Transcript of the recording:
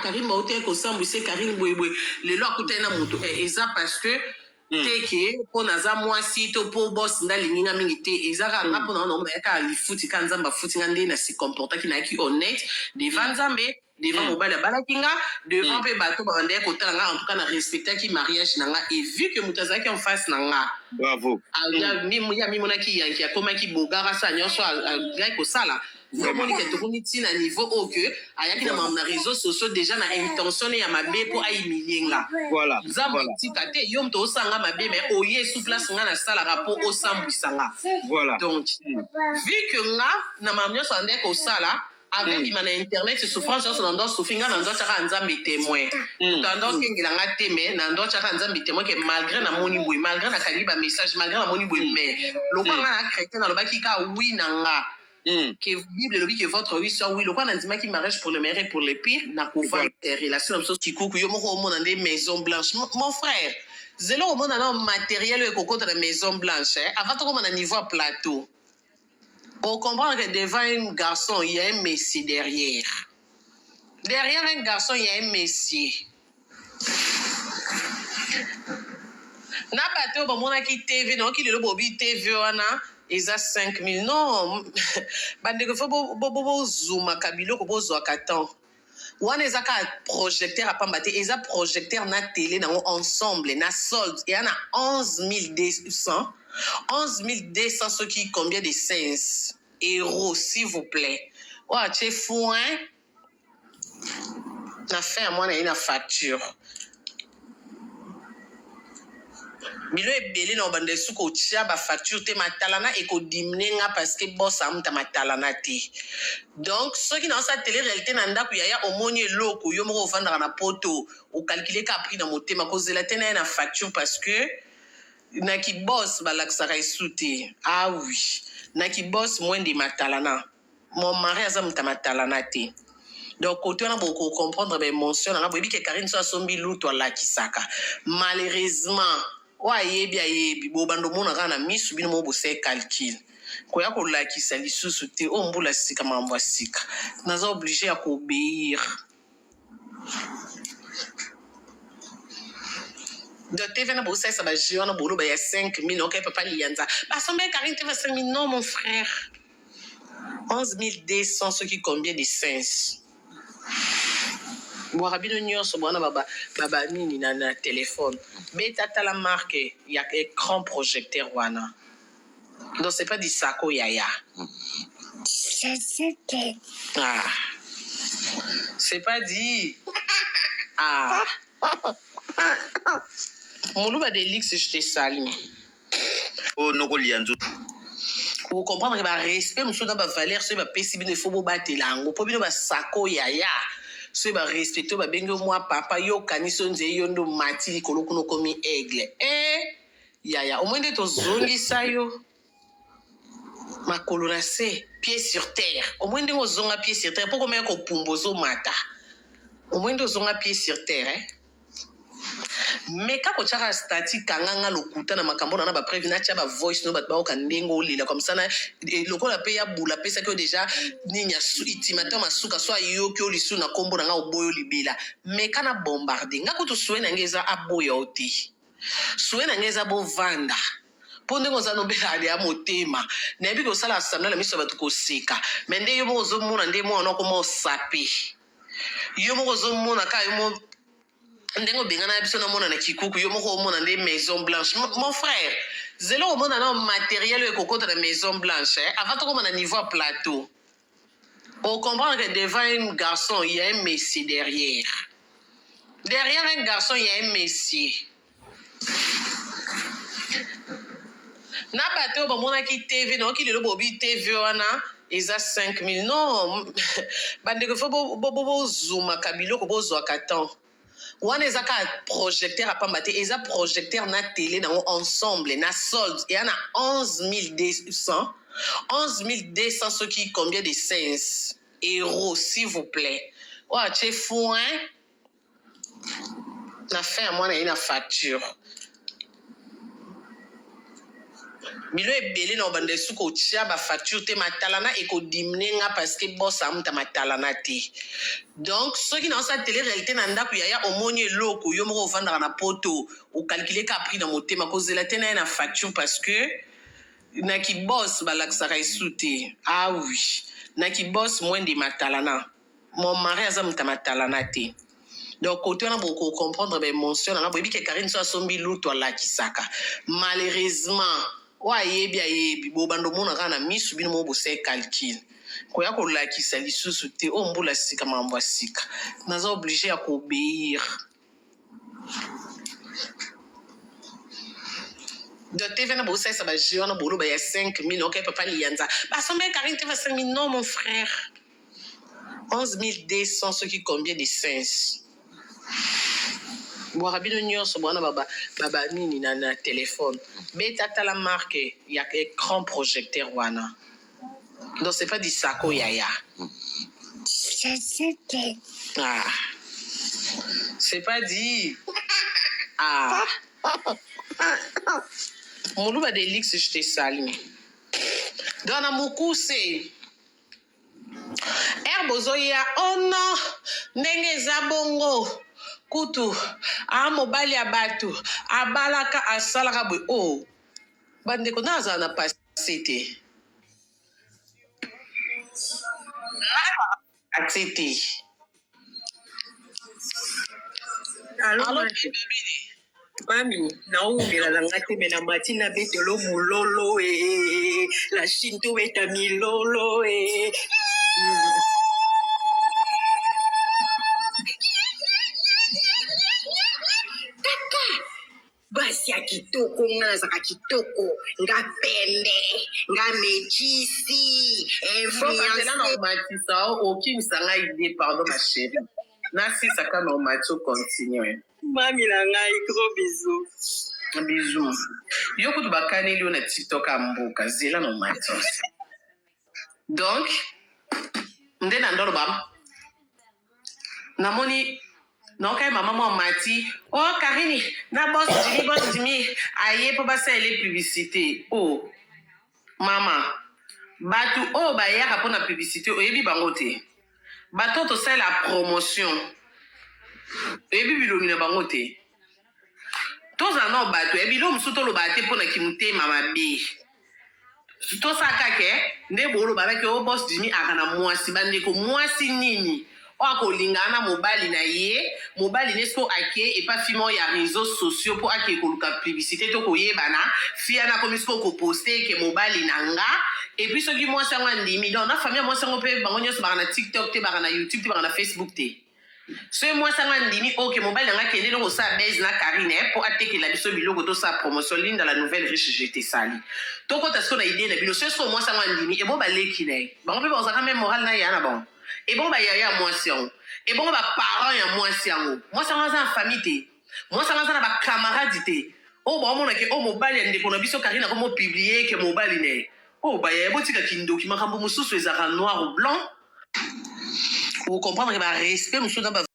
Karim Baote kosambwise Karim Boyeboy lelo akutana moto eza parce que teke po naza mwasi to po boss ndalingi nga mingi te ezaka nga po na no mayaka lifuti ka nzamba futi nga nde na si comportaki na ki honnête devant nzambe devant mobali abalaki nga devant mpe bato babandaki kotala nga en tout cas na respectaki mariage na nga et vu que moto azalaki en face na nga bravo ya mimonaki yanki akomaki bogara sa nyonso alaki kosala omoni ke tokoni ntina niveau oyo ke ayaki na réseaux sociaux déjà na intention ya mabe mpo ahumilie nga nzambe etika te yo moto osanga mabe me oye su place nga nasalaka mpo osambwisa nga donc vu que nga na makambo nyonso andeki kosala avec na internet souffrance nyonso na ndo sufi nga na ndo tiaka nzambe témoin moto ando okengela nga te me na ndo tiaka nzambe témoin ke malgré namoni boye malgré nakangi bamessage malgré namoni boye mais lokwa nga na chrétien nalobaki ka wi na nga que Bible dit que votre oui soit oui. Le quoi n'a dit qui mariage pour le meilleur et pour le pire n'a couvert des relations comme ça qui coucou yo moko au monde dans des maisons blanches. Mon frère, zélo au monde dans matériel et coco dans la maison blanche. Avant tout comme on a niveau plateau. On comprend que devant un garçon il y a un messie derrière. Derrière un garçon il y a un messie. Na bateau ba mona ki TV non ki le bobi TV wana. Eza 5000 non bandeko fo bo zooma kabiloko bo zo akatan wana eza ka projecteur apamba te eza projecteur na télé nango ensemble na solde et na 11200 11200 ce qui combien de 5 euros s'il vous plaît wa che fou hein na fin moi na une facture bilo ebele na obanda suko otia ba facture te matalana ekodimine nga parce que boss amuta matalana te donc ceux qui dans sa télé réalité na ndako yaya omoni eloko yo moko ovandaka na poto o calculer ka prix na motema kozela te na facture parce que na ki boss balakisaka esu te ah oui na ki boss moins de matalana mon mari aza muta matalana te donc côté on a beaucoup comprendre ben mention na boyebi ke Karine so asombi luto alakisaka malheureusement wa yebi bo bando mona kana misu bino mo bose calcul ko ya ko lakisa lisusu te o mbula sika mambo sika naza obligé ya ko obéir de TV na bosa ça ba jiona bolo ba ya 5000 OK papa lianza ba sombe Karine TV 5000 non mon frère 11200 ce qui combien de sens Moi, rabino nyonso bwana baba nini na téléphone. Beta ta la marque, il y a écran projecteur wana. Donc c'est pas du sako yaya. Ah. C'est pas dit. Ah. Moulouba Delix, je te salue. Oh non lianzo. Vous comprenez que ba respect monsieur dans ba valeur, c'est ba pesibino il faut bo batelango. Po bino ba sako yaya. So ba respecte ba bengo moi papa yo kaniso nze yo ndo mati likolo kuno komi aigle yaya omwende to zongi sayo makolo na se pied sur terre omwende ngo zonga pied sur terre poko meko pumbozo mata omwende zonga pied sur terre mais kako chaka statique kanganga lokuta na makambo na ba prévina cha ba voice no ba ka ndengo lila comme ça na lokola pe ya bula pesa ko déjà ninya su itimata masuka so ayo ki olisu na kombo na nga oboyo libila mais kana bombarder ngako to suena ngeza aboya oti suena ngeza bo vanda ponde ngo za no bela ya motema na bi ko sala assemblée la miso ba ko sika mais nde yo mo zo mona nde mo na ko mo sapi yo mo zo mona ka yo mo ndengo bengana biso na mona na kikuku yo moko mona nde maison blanche mon frère zelo mona na matériel et coco dans la maison blanche avant tout comme on a niveau plateau on comprend que devant un garçon il y a un messie derrière un garçon il y a un messie na bateau ba mona ki TV non ki le bobi TV wana eza 5000 non bandeko fo bo zooma kabiloko bo zo akatan wana eza ka projecteur apamba te eza projecteur na télé nango ensemble na solde et na 11200 11200 ce qui combien de 5 euros s'il vous plaît wa che fou hein na fin moi na une facture Bilo ebele na obanda suko tia ba facture te matalana e ko dimne nga parce que boss amuta matalana te. Donc ceux qui n'ont sa télé réalité na ndako yaya omoni eloko yo moko ovanda na poto o calculer ka prix na motema cause la tena na facture parce que na ki boss balakisaka esu te. Ah oui, na ki boss moins de matalana. Mon mari aza muta matalana te. Donc côté on a beaucoup comprendre ben mention na bobi ke Karine so sombi luto la kisaka. Malheureusement wa yebi bo bando mona kana misu bino mo bose calcul. Ko ya ko la kisa lisusu te o mbula sika mambo sika. Naza obligé à obéir. De TV na bosa ça va jouer na bolo ba ya 5000 OK papa lianza. Ba sombe Karine te va 5000 non mon frère. 11200 ce qui combien de sens. Boira bino nyonso bwana baba nini na téléphone. Beta ta la marque, il y a écran projecteur wana. Donc c'est pas du sako yaya. Ah. C'est pas dit. Ah. Moluba de lix je te salue. Dans la mukuse. Herbozoya oh non, ndenge zabongo. Kutu mobali ya bato abalaka asalaka boye o bandeko naza na pasi te atete mami naungela na nga te me na mati na betelo mololo la chine tobeta milolo basi ya kitoko nga nazaka kitoko nga pembe nga mechisi influencematisa okimisanga ide pardon ma chérie nasisaka na omati ocontinue mami na ngai gros bisou yo kutu bakaneli yo na tiktok ya mboka zela na omati donc nde na ndoloba namoni donc maman moi mati oh Karine na boss Jimmy aye po basa ele publicité oh maman batu oh ba yaka po na publicité oyebi bango te bato to sala la promotion oyebi bilomi na bango te toza no bato oyebi lo musuto lo bate po na kimute mama be to saka ke nde bolo babaki oh boss Jimmy akana mwasi bandeko mwasi nini oakolingana mobali na ye mobali nesko ake epa fimo ya réseaux sociaux po ake koluka publicité to koyebana fia na komisko ko poster ke mobali nanga et puis soki mwasi yango andimi donc na famille mwasi yango pe bango nyonso baka na TikTok te baka na YouTube te baka na Facebook te so mwasi yango andimi ok mobali nanga kende loko sa base na Karine po atekela biso biloko to sa promotion ligne dans la nouvelle riche j'étais sali to kota sko na idée na bilo so mwasi yango andimi e bo baleki na bango pe bazaka même moral na yana bon et bon ba yaya mwasi yango et bon ba parents ya mwasi yango mwasi yango aza na famille te mwasi yango aza na ba camarade te o ba omona ke o mobali ya ndeko na biso Karine akomo publier ke mobali ne o ba yaya botika kindoki makambo mosusu ezaka noir ou blanc vous comprendre ba respect mosusu na ba